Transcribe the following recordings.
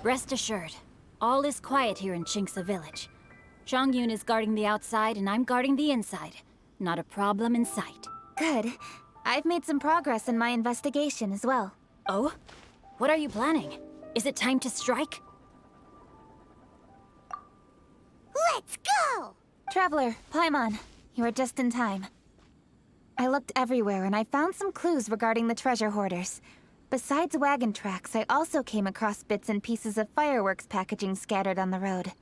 Rest assured, all is quiet here in Chinksa village. Zhongyun is guarding the outside and I'm guarding the inside. Not a problem in sight. Good. I've made some progress in my investigation as well. Oh? What are you planning? Is it time to strike? Let's go! Traveler, Paimon, you are just in time. I looked everywhere and I found some clues regarding the treasure hoarders. Besides wagon tracks, I also came across bits and pieces of fireworks packaging scattered on the road.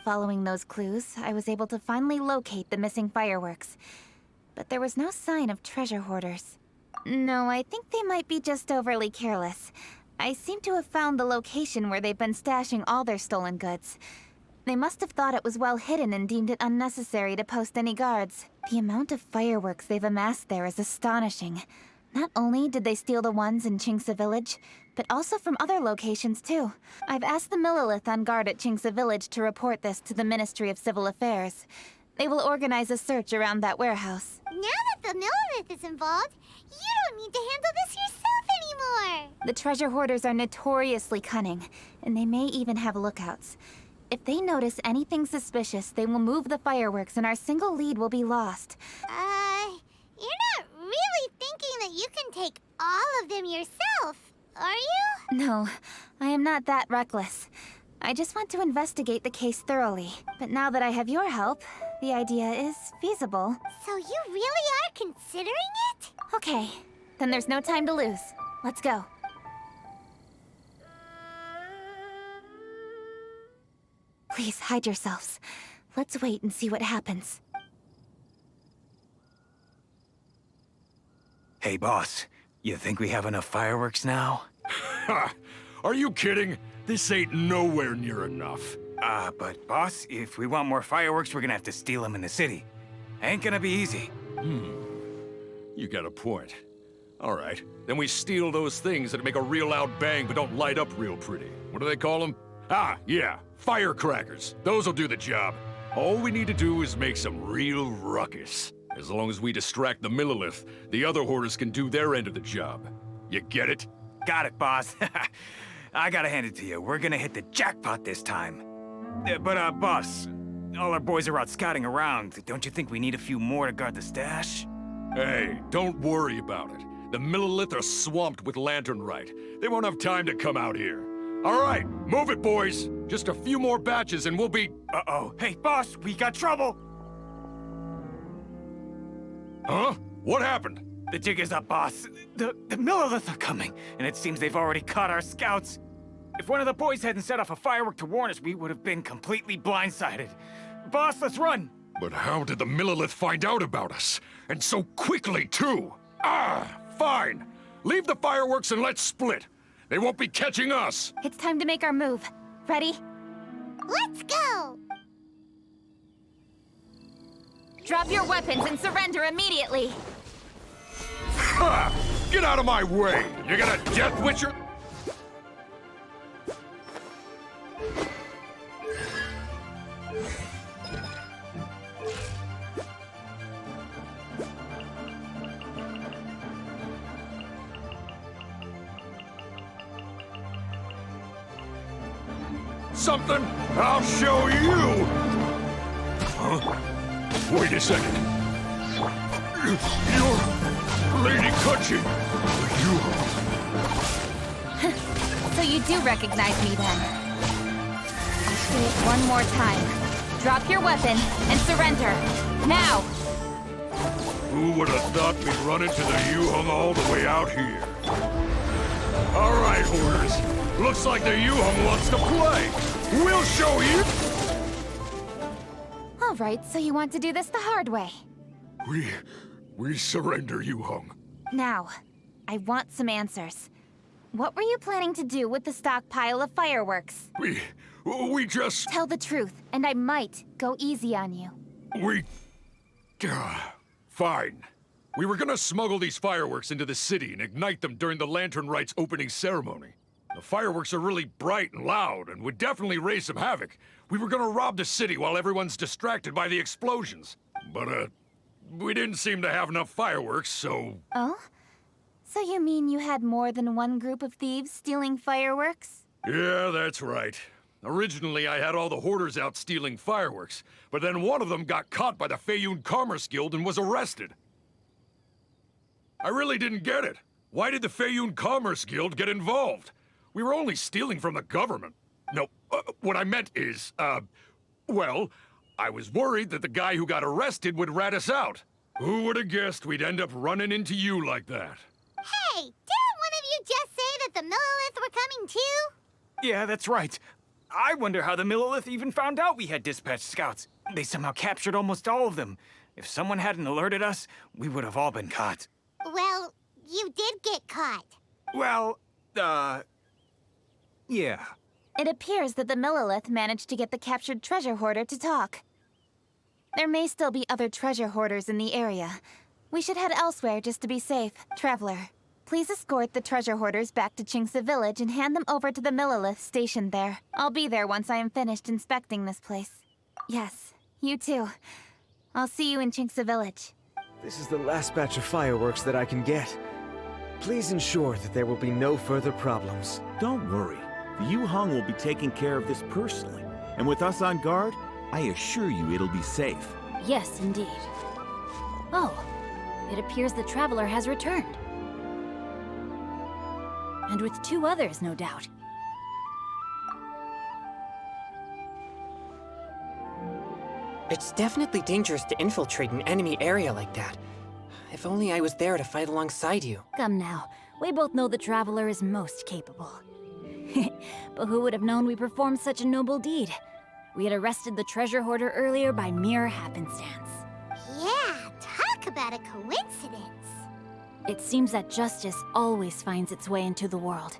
Following those clues, I was able to finally locate the missing fireworks. But there was no sign of treasure hoarders. No, I think they might be just overly careless. I seem to have found the location where they've been stashing all their stolen goods. They must have thought it was well hidden and deemed it unnecessary to post any guards. The amount of fireworks they've amassed there is astonishing. Not only did they steal the ones in Chinksa village, but also from other locations too. I've asked the Millilith on guard at Chinksa village to report this to the Ministry of Civil Affairs. They will organize a search around that warehouse. Now that the Millilith is involved, you don't need to handle this yourself anymore! The treasure hoarders are notoriously cunning, and they may even have lookouts. If they notice anything suspicious, they will move the fireworks and our single lead will be lost. You're not really thinking that you can take all of them yourself, are you? No, I am not that reckless. I just want to investigate the case thoroughly. But now that I have your help, the idea is feasible. So you really are considering it? Okay, then there's no time to lose. Let's go. Please hide yourselves. Let's wait and see what happens. Hey, boss. You think we have enough fireworks now? Ha! Are you kidding? This ain't nowhere near enough. But boss, if we want more fireworks, we're gonna have to steal them in the city. Ain't gonna be easy. You got a point. All right, then we steal those things that make a real loud bang but don't light up real pretty. What do they call them? Ah, yeah, firecrackers. Those'll do the job. All we need to do is make some real ruckus. As long as we distract the Millilith, the other hoarders can do their end of the job. You get it? Got it, boss. I gotta hand it to you. We're gonna hit the jackpot this time. But, boss, all our boys are out scouting around. Don't you think we need a few more to guard the stash? Hey, don't worry about it. The Millilith are swamped with lanternite. They won't have time to come out here. All right, move it, boys. Just a few more batches and we'll be... Uh-oh. Hey, boss, we got trouble! Huh? What happened? The jig is up, boss. The Millilith are coming, and it seems they've already caught our scouts. If one of the boys hadn't set off a firework to warn us, we would have been completely blindsided. Boss, let's run! But how did the Millilith find out about us? And so quickly, too? Fine. Leave the fireworks and let's split. They won't be catching us. It's time to make our move. Ready? Let's go! Drop your weapons and surrender immediately! Ha! Get out of my way! You got a death witcher? Something? I'll show you! Huh? Wait a second. You're Lady Kutchin. You... So you do recognize me then? I'll say it one more time. Drop your weapon and surrender. Now! Who would have thought we'd run into the Yuhong all the way out here? All right, hoarders. Looks like the Yuhong wants to play. We'll show you! All right, so you want to do this the hard way. We surrender, Yuhong. Now, I want some answers. What were you planning to do with the stockpile of fireworks? We just... Tell the truth, and I might go easy on you. Fine. We were gonna smuggle these fireworks into the city and ignite them during the Lantern Rite's opening ceremony. The fireworks are really bright and loud and would definitely raise some havoc. We were gonna rob the city while everyone's distracted by the explosions. But, we didn't seem to have enough fireworks, so... Oh? So you mean you had more than one group of thieves stealing fireworks? Yeah, that's right. Originally, I had all the hoarders out stealing fireworks, but then one of them got caught by the Feiyun Commerce Guild and was arrested. I really didn't get it. Why did the Feiyun Commerce Guild get involved? We were only stealing from the government. No, what I meant is, well, I was worried that the guy who got arrested would rat us out. Who would have guessed we'd end up running into you like that? Hey, didn't one of you just say that the Millilith were coming too? Yeah, that's right. I wonder how the Millilith even found out we had dispatched scouts. They somehow captured almost all of them. If someone hadn't alerted us, we would have all been caught. Well, you did get caught. Well, yeah. It appears that the Millilith managed to get the captured treasure hoarder to talk. There may still be other treasure hoarders in the area. We should head elsewhere just to be safe. Traveler, please escort the treasure hoarders back to Chinxa Village and hand them over to the Millilith stationed there. I'll be there once I am finished inspecting this place. Yes, you too. I'll see you in Chinxa Village. This is the last batch of fireworks that I can get. Please ensure that there will be no further problems. Don't worry. The Yu Hong will be taking care of this personally. And with us on guard, I assure you it'll be safe. Yes, indeed. Oh, it appears the traveler has returned. And with 2 others, no doubt. It's definitely dangerous to infiltrate an enemy area like that. If only I was there to fight alongside you. Come now, we both know the traveler is most capable. But who would have known we performed such a noble deed? We had arrested the treasure hoarder earlier by mere happenstance. Yeah, talk about a coincidence. It seems that justice always finds its way into the world.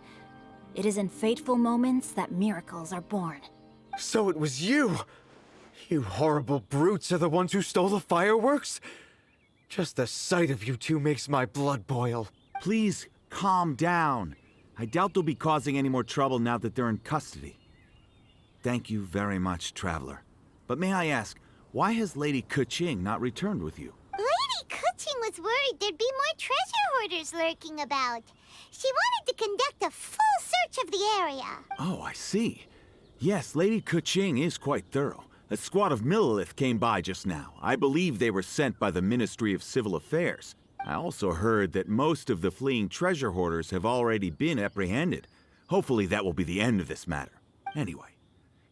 It is in fateful moments that miracles are born. So it was you! You horrible brutes are the ones who stole the fireworks? Just the sight of you two makes my blood boil. Please, calm down. I doubt they'll be causing any more trouble now that they're in custody. Thank you very much, Traveler. But may I ask, why has Lady Keqing not returned with you? Lady Keqing was worried there'd be more treasure hoarders lurking about. She wanted to conduct a full search of the area. Oh, I see. Yes, Lady Keqing is quite thorough. A squad of Millilith came by just now. I believe they were sent by the Ministry of Civil Affairs. I also heard that most of the fleeing treasure hoarders have already been apprehended. Hopefully that will be the end of this matter. Anyway,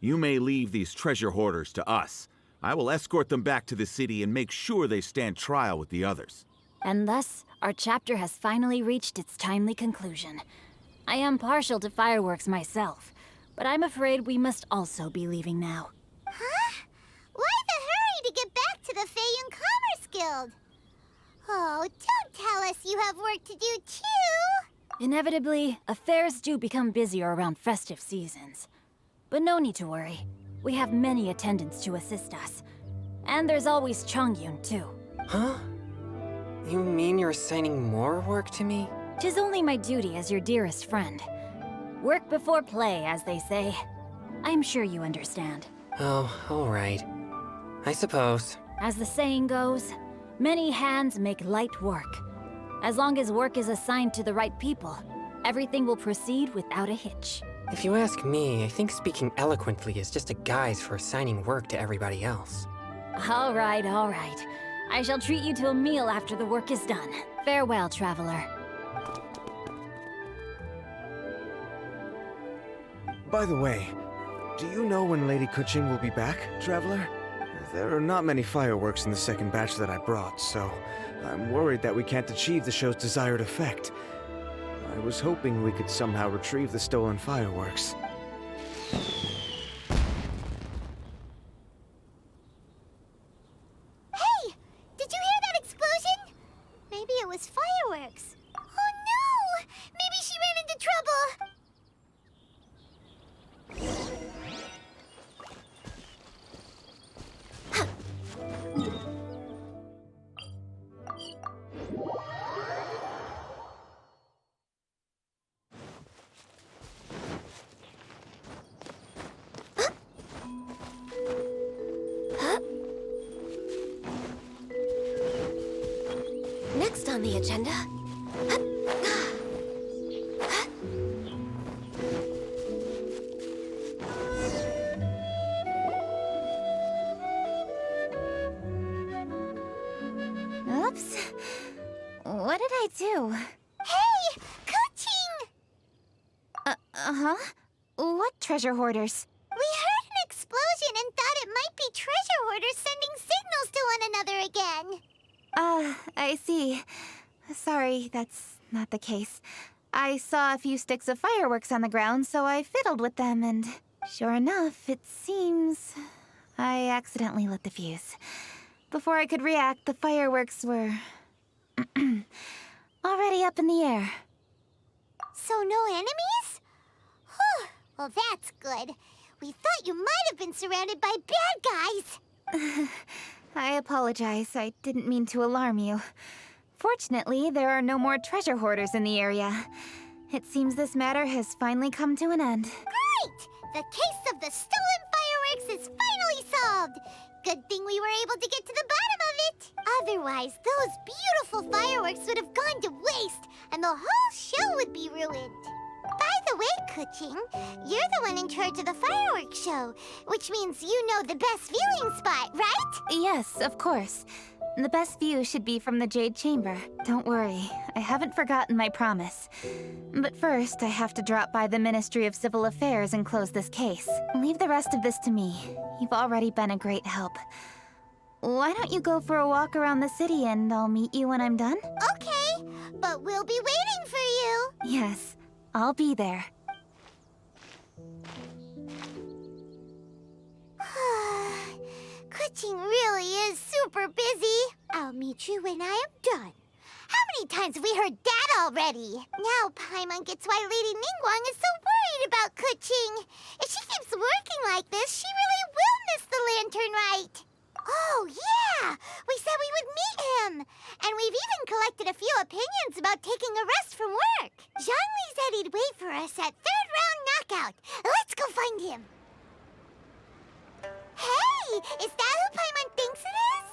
you may leave these treasure hoarders to us. I will escort them back to the city and make sure they stand trial with the others. And thus, our chapter has finally reached its timely conclusion. I am partial to fireworks myself, but I'm afraid we must also be leaving now. Huh? Why the hurry to get back to the Feiyun Commerce Guild? Oh, don't tell us you have work to do too! Inevitably, affairs do become busier around festive seasons. But no need to worry. We have many attendants to assist us. And there's always Chongyun, too. Huh? You mean you're assigning more work to me? 'Tis only my duty as your dearest friend. Work before play, as they say. I'm sure you understand. Oh, alright. I suppose. As the saying goes, many hands make light work. As long as work is assigned to the right people, everything will proceed without a hitch. If you ask me, I think speaking eloquently is just a guise for assigning work to everybody else. All right, all right. I shall treat you to a meal after the work is done. Farewell, traveler. By the way, do you know when Lady Keqing will be back, Traveler? There are not many fireworks in the second batch that I brought, so I'm worried that we can't achieve the show's desired effect. I was hoping we could somehow retrieve the stolen fireworks. Hey! Did you hear that explosion? Maybe it was fireworks. Oh no! Maybe she ran into trouble! Next on the agenda... Uh-huh. What treasure hoarders? We heard an explosion and thought it might be treasure hoarders sending signals to one another again. I see. Sorry, that's not the case. I saw a few sticks of fireworks on the ground, so I fiddled with them, and sure enough, it seems I accidentally lit the fuse. Before I could react, the fireworks were already up in the air. So no enemies? Whew. Well, that's good. We thought you might have been surrounded by bad guys. I apologize. I didn't mean to alarm you. Fortunately, there are no more treasure hoarders in the area. It seems this matter has finally come to an end. Great! The case of the stolen fireworks is finally solved. Good thing we were able to get to the bottom of it. Otherwise, those beautiful fireworks would have gone to waste, and the whole show would be ruined. By the way, Kuching, you're the one in charge of the fireworks show, which means you know the best viewing spot, right? Yes, of course. The best view should be from the Jade Chamber. Don't worry, I haven't forgotten my promise. But first, I have to drop by the Ministry of Civil Affairs and close this case. Leave the rest of this to me. You've already been a great help. Why don't you go for a walk around the city and I'll meet you when I'm done? Okay, but we'll be waiting for you. Yes, I'll be there. Kuching really is super busy. I'll meet you when I am done. How many times have we heard that already? Now Paimon gets why Lady Ningguang is so worried about Kuching. If she keeps working like this, she really will miss the lantern rite. Oh, yeah! We said we would meet him! And we've even collected a few opinions about taking a rest from work. Zhongli said he'd wait for us at third round knockout. Let's go find him. Hey! Is that who Paimon thinks it is?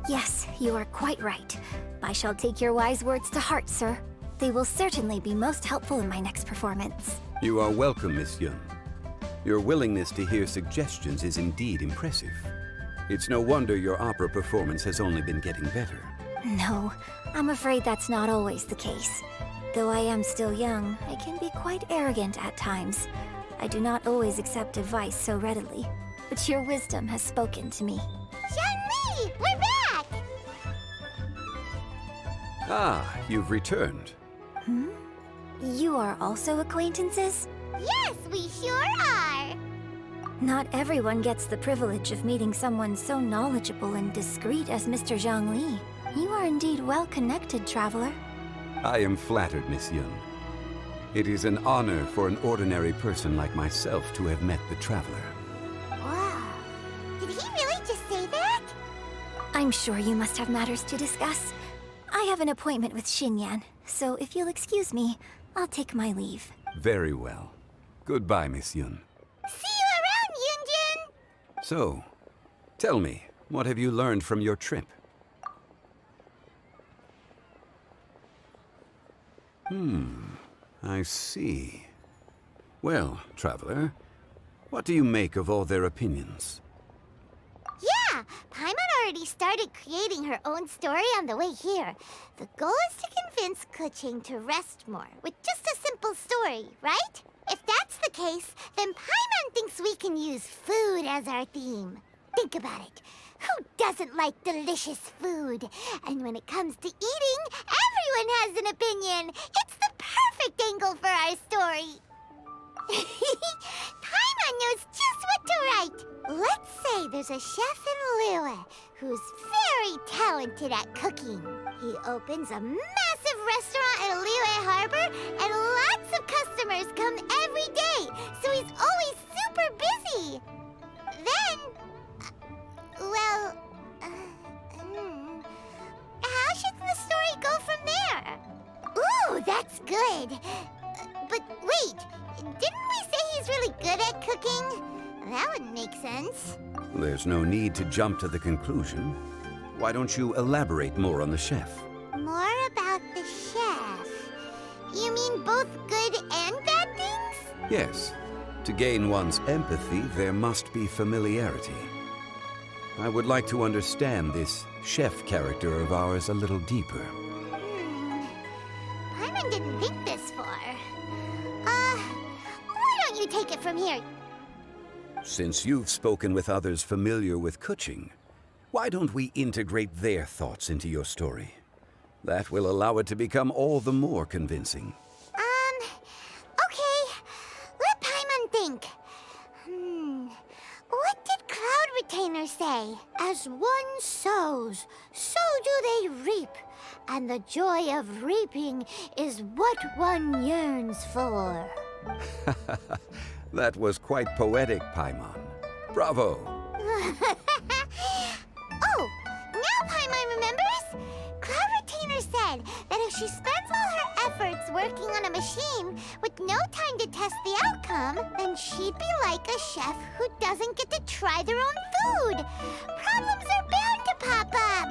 Yes, you are quite right. I shall take your wise words to heart, sir. They will certainly be most helpful in my next performance. You are welcome, Miss Yun. Your willingness to hear suggestions is indeed impressive. It's no wonder your opera performance has only been getting better. No, I'm afraid that's not always the case. Though I am still young, I can be quite arrogant at times. I do not always accept advice so readily, but your wisdom has spoken to me. Zhongli! We're back! Ah, you've returned. Hmm? You are also acquaintances? Yes, we sure are! Not everyone gets the privilege of meeting someone so knowledgeable and discreet as Mr. Zhongli. You are indeed well-connected, traveler. I am flattered, Miss Yun. It is an honor for an ordinary person like myself to have met the traveler. Wow. Did he really just say that? I'm sure you must have matters to discuss. I have an appointment with Xinyan, so if you'll excuse me, I'll take my leave. Very well. Goodbye, Miss Yun. See you around, Yunjin! So, tell me, what have you learned from your trip? I see. Well, traveler, what do you make of all their opinions? Yeah, Paimon already started creating her own story on the way here. The goal is to convince Kuching to rest more with just a simple story, right? If that's the case, then Paimon thinks we can use food as our theme. Think about it. Who doesn't like delicious food? And when it comes to eating, everyone has an opinion. It's the perfect angle for our story. Paimon knows just what to write. Let's say there's a chef in Liyue who's very talented at cooking. He opens a massive restaurant at Liyue Harbor, and lots of customers come every day, so he's always super busy. Then, how should the story go from there? Ooh, that's good. But wait, didn't we say he's really good at cooking? That wouldn't make sense. There's no need to jump to the conclusion. Why don't you elaborate more on the chef? More about the chef. You mean both good and bad things? Yes. To gain one's empathy, there must be familiarity. I would like to understand this chef character of ours a little deeper. Paimon didn't think this far. take it from here. Since you've spoken with others familiar with Kuching, why don't we integrate their thoughts into your story? That will allow it to become all the more convincing. Okay. Let Paimon think. What did Cloud Retainer say? As one sows, so do they reap. And the joy of reaping is what one yearns for. That was quite poetic, Paimon. Bravo! Oh, now Paimon remembers? Cloud Retainer said that if she spends all her efforts working on a machine with no time to test the outcome, then she'd be like a chef who doesn't get to try their own food. Problems are bound to pop up.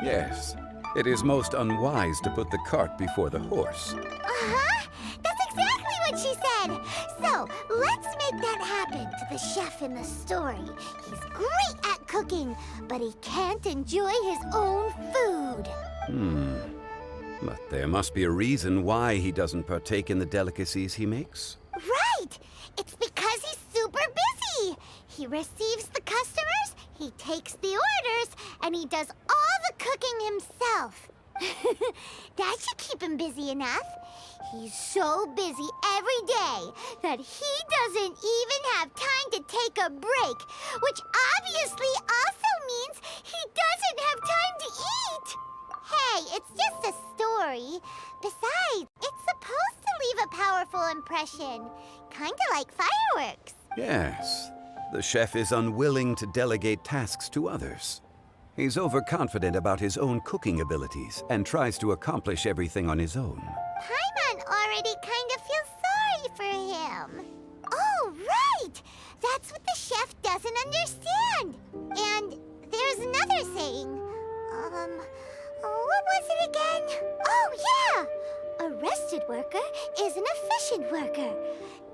Yes, it is most unwise to put the cart before the horse. Uh-huh. That's exactly what she said. So, let's make that happen to the chef in the story. He's great at cooking, but he can't enjoy his own food. But there must be a reason why he doesn't partake in the delicacies he makes. Right! It's because he's super busy. He receives the customers, he takes the orders, and he does all the cooking himself. That should keep him busy enough. He's so busy every day that he doesn't even have time to take a break, which obviously also means he doesn't have time to eat. Hey, it's just a story. Besides, it's supposed to leave a powerful impression. Kinda like fireworks. Yes, the chef is unwilling to delegate tasks to others. He's overconfident about his own cooking abilities and tries to accomplish everything on his own. Paimon already kind of feels sorry for him. Oh, right! That's what the chef doesn't understand. And there's another saying. What was it again? Oh, yeah! A rested worker is an efficient worker.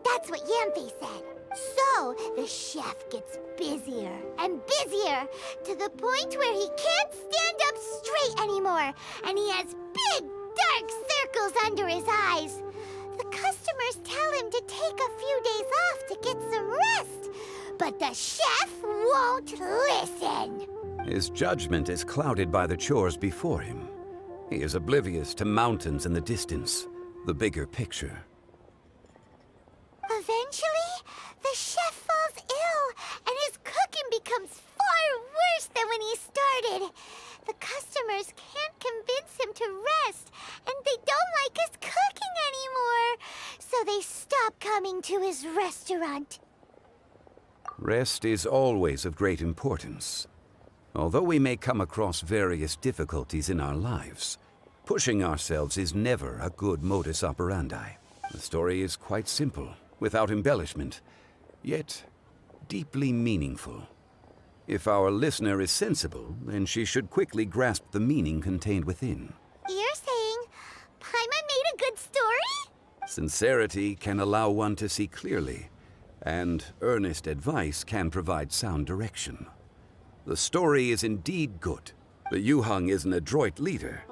That's what Yamfe said. So, the chef gets busier and busier to the point where he can't stand up straight anymore, and he has big, dark circles under his eyes. The customers tell him to take a few days off to get some rest, but the chef won't listen. His judgment is clouded by the chores before him. He is oblivious to mountains in the distance, the bigger picture. Eventually, the chef falls ill, and his cooking becomes far worse than when he started. The customers can't convince him to rest, and they don't like his cooking anymore, so they stop coming to his restaurant. Rest is always of great importance. Although we may come across various difficulties in our lives, pushing ourselves is never a good modus operandi. The story is quite simple, without embellishment, yet deeply meaningful. If our listener is sensible, then she should quickly grasp the meaning contained within. You're saying Paimon made a good story? Sincerity can allow one to see clearly, and earnest advice can provide sound direction. The story is indeed good. The Yuhang is an adroit leader.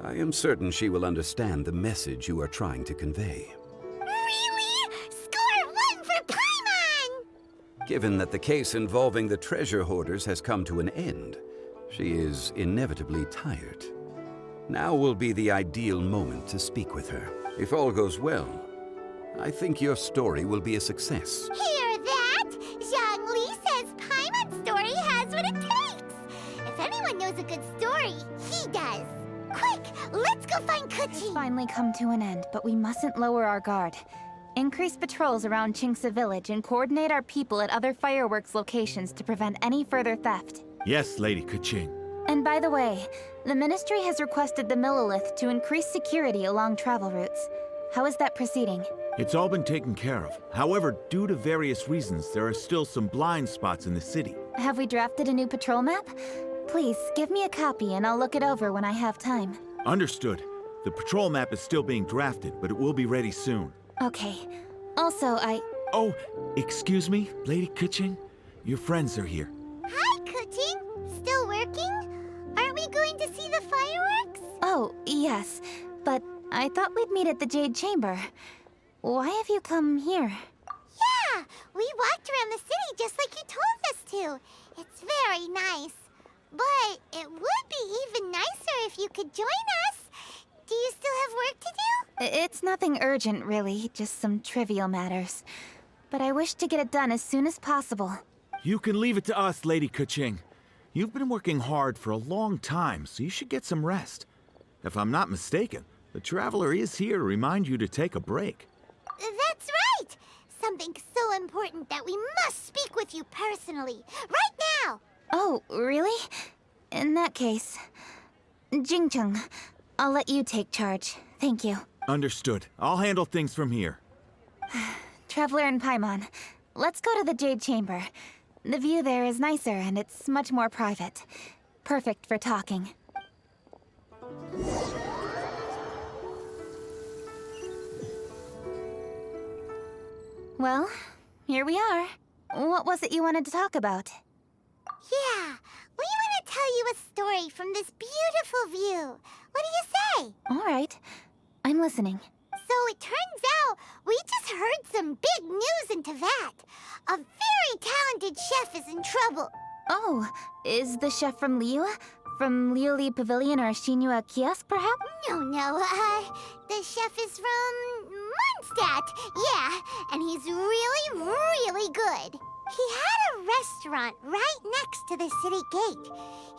I am certain she will understand the message you are trying to convey. Really? Score 1 for Paimon! Given that the case involving the treasure hoarders has come to an end, she is inevitably tired. Now will be the ideal moment to speak with her. If all goes well, I think your story will be a success. Hear that? Zhang Li says Paimon's story has what it takes. If anyone knows a good story, he does. Quick, let's go find It's Kuchi. finally come to an end, but we mustn't lower our guard. Increase patrols around Chingsa village and coordinate our people at other fireworks locations to prevent any further theft. Yes, Lady Kuching. And by the way, the Ministry has requested the Millilith to increase security along travel routes. How is that proceeding? It's all been taken care of. However, due to various reasons, there are still some blind spots in the city. Have we drafted a new patrol map? Please, give me a copy and I'll look it over when I have time. Understood. The patrol map is still being drafted, but it will be ready soon. Okay. Also, Oh, excuse me, Lady Kuching? Your friends are here. Hi, Kuching. Still working? Aren't we going to see the fireworks? Oh, yes. But I thought we'd meet at the Jade Chamber. Why have you come here? Yeah, Yeah, we walked around the city just like you told us to. It's very nice. But it would be even nicer if you could join us. Do you still have work to do? It's nothing urgent, really, just some trivial matters. But I wish to get it done as soon as possible. You can leave it to us, Lady Kuching. You've been working hard for a long time, so you should get some rest. If I'm not mistaken, the Traveler is here to remind you to take a break. That's right! Something so important that we must speak with you personally, right now! Oh, really? In that case, Jingcheng, I'll let you take charge. Thank you. Understood. I'll handle things from here. Traveler and Paimon, let's go to the Jade Chamber. The view there is nicer and it's much more private. Perfect for talking. Well, here we are. What was it you wanted to talk about? Yeah, we want to tell you a story from this beautiful view. What do you say? All right. I'm listening. So it turns out we just heard some big news in Teyvat. A very talented chef is in trouble. Oh, is the chef from Liyue? From Liuli Pavilion or Shinua Kiosk, perhaps? No, the chef is from Mondstadt. Yeah, and he's really, really good. He had a restaurant right next to the city gate.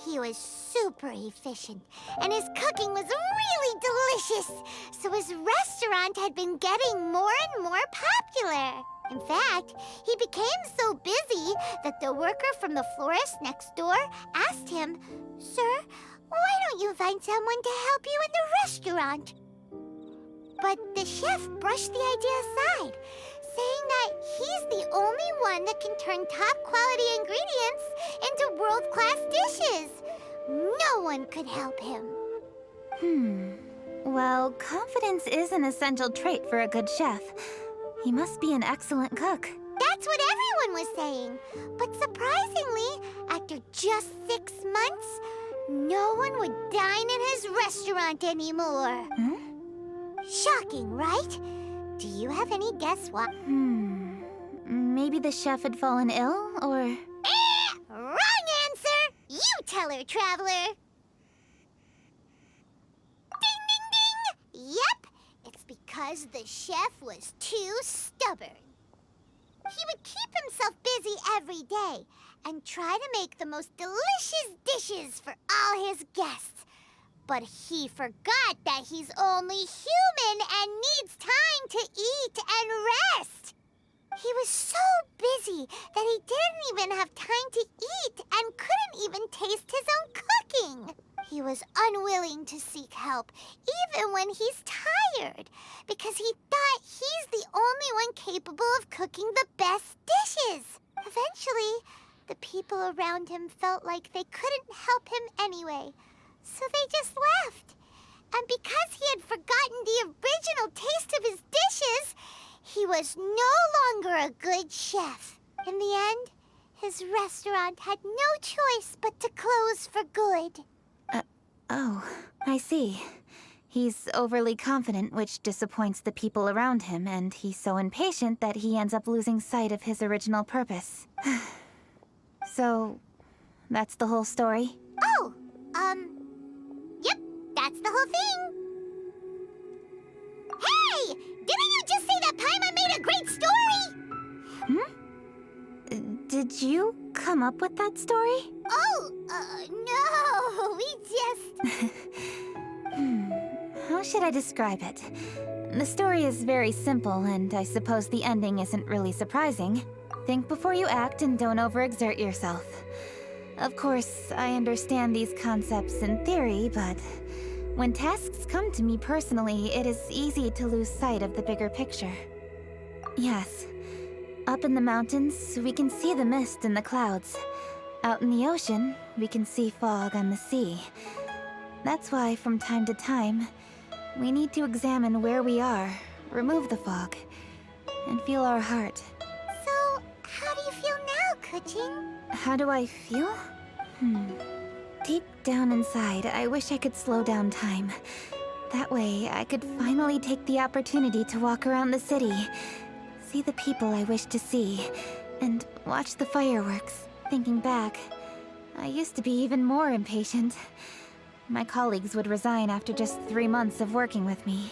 He was super efficient, and his cooking was really delicious. So his restaurant had been getting more and more popular. In fact, he became so busy that the worker from the florist next door asked him, "Sir, why don't you find someone to help you in the restaurant?" But the chef brushed the idea aside, saying that he's the only one that can turn top-quality ingredients into world-class dishes. No one could help him. Well, confidence is an essential trait for a good chef. He must be an excellent cook. That's what everyone was saying. But surprisingly, after just 6 months, no one would dine in his restaurant anymore. Shocking, right? Do you have any guess why? Maybe the chef had fallen ill, or... Wrong answer! You tell her, Traveler! Ding, ding, ding! Yep, it's because the chef was too stubborn. He would keep himself busy every day and try to make the most delicious dishes for all his guests. But he forgot that he's only human and needs time to eat and rest. He was so busy that he didn't even have time to eat and couldn't even taste his own cooking. He was unwilling to seek help, even when he's tired, because he thought he's the only one capable of cooking the best dishes. Eventually, the people around him felt like they couldn't help him anyway, so they just left. And because he had forgotten the original taste of his dishes, he was no longer a good chef. In the end, his restaurant had no choice but to close for good. Oh, I see. He's overly confident, which disappoints the people around him, and he's so impatient that he ends up losing sight of his original purpose. So, that's the whole story? Oh, yep, that's the whole thing. Hey! Didn't you just say that Paimon made a great story? Did you come up with that story? Oh, no, we just... How should I describe it? The story is very simple, and I suppose the ending isn't really surprising. Think before you act and don't overexert yourself. Of course, I understand these concepts in theory, but when tasks come to me personally, it is easy to lose sight of the bigger picture. Yes. Up in the mountains, we can see the mist in the clouds. Out in the ocean, we can see fog on the sea. That's why, from time to time, we need to examine where we are, remove the fog, and feel our heart. So, how do you feel now, Kuching? How do I feel? Deep down inside, I wish I could slow down time. That way, I could finally take the opportunity to walk around the city, see the people I wish to see, and watch the fireworks. Thinking back, I used to be even more impatient. My colleagues would resign after just 3 months of working with me.